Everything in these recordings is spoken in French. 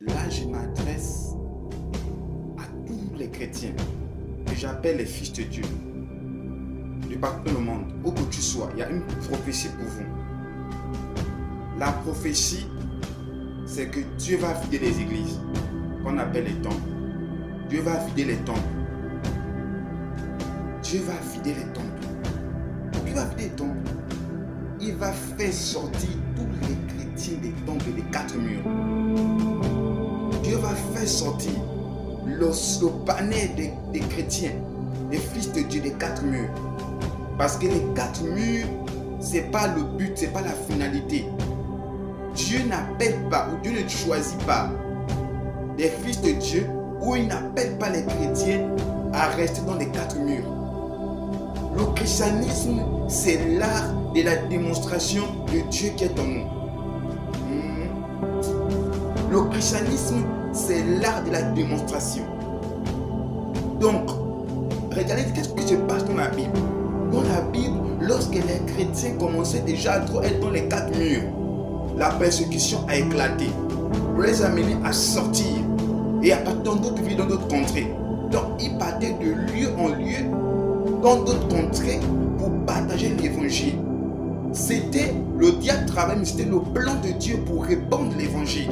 Là, je m'adresse à tous les chrétiens que j'appelle les fils de Dieu. De partout dans le monde, où que tu sois, il y a une prophétie pour vous. La prophétie, c'est que Dieu va vider les églises, qu'on appelle les temples. Dieu va vider les temples. Dieu va vider les temples. Dieu va vider les temples. Il va faire sortir tous les chrétiens des temples et des quatre murs. Dieu va faire sortir le panel des chrétiens, des fils de Dieu des quatre murs. Parce que les quatre murs, ce n'est pas le but, ce n'est pas la finalité. Dieu n'appelle pas, ou Dieu ne choisit pas des fils de Dieu, ou il n'appelle pas les chrétiens à rester dans les quatre murs. Le christianisme, c'est l'art de la démonstration de Dieu qui est en nous. Le christianisme, c'est l'art de la démonstration. Donc, regardez qu'est-ce qui se passe dans la Bible. Dans la Bible, lorsque les chrétiens commençaient déjà à trop être dans les quatre murs, la persécution a éclaté pour les amener à sortir et à partir dans d'autres villes, dans d'autres contrées. Donc, ils partaient de lieu en lieu dans d'autres contrées pour partager l'évangile. C'était le diable travail, mais c'était le plan de Dieu pour répandre l'évangile.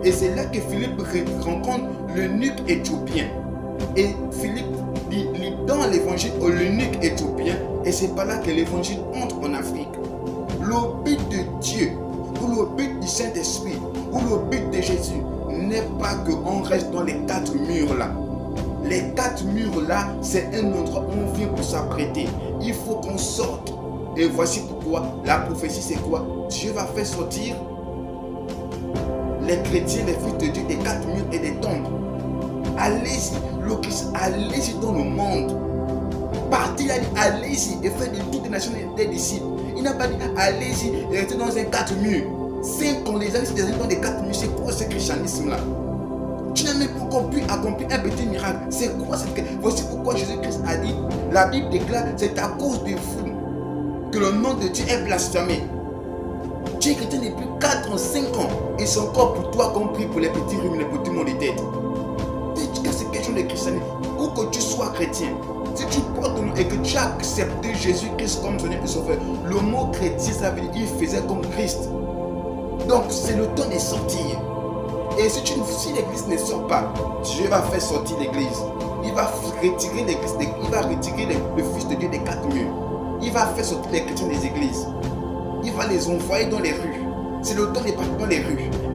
Et c'est là que Philippe rencontre l'eunuque éthiopien. Et Philippe lit dans l'évangile à l'eunuque éthiopien, et c'est par là que l'évangile entre en Afrique. Le but de Dieu, ou le but du Saint-Esprit, ou le but de Jésus, n'est pas qu'on reste dans les quatre murs là. Les quatre murs là, c'est un endroit où on vient pour s'apprêter. Il faut qu'on sorte. Et voici pourquoi la prophétie c'est quoi? Dieu va faire sortir les chrétiens, les fils de Dieu des quatre murs et des tombes. Allez-y, allez-y dans le monde. Partez, allez-y et faites de toutes les nations des disciples. Il n'a pas dit allez-y et restez dans un quatre murs. 5 ans, les années dans des quatre murs, c'est quoi ce christianisme-là? Tu n'as même pas encore pu accomplir un petit miracle. C'est quoi cette... Voici pourquoi Jésus-Christ a dit, la Bible déclare, c'est à cause de vous que le nom de Dieu est blasphémé. Tu es chrétien depuis 4 ans, 5 ans, et c'est encore pour toi qu'on prie pour les petits rhumes, les petits maux de tête. C'est question de christianisme. Où que tu sois chrétien, si tu portes ton nom et que tu as accepté Jésus-Christ comme Seigneur et Sauveur, le mot chrétien, ça veut dire qu'il faisait comme Christ. Donc c'est le temps de sortir. Et si l'église ne sort pas, Dieu va faire sortir l'église. Il va retirer l'église, il va retirer le fils de Dieu des quatre murs. Il va faire sortir les chrétiens des églises. Il va les envoyer dans les rues. C'est le temps de partir dans les rues.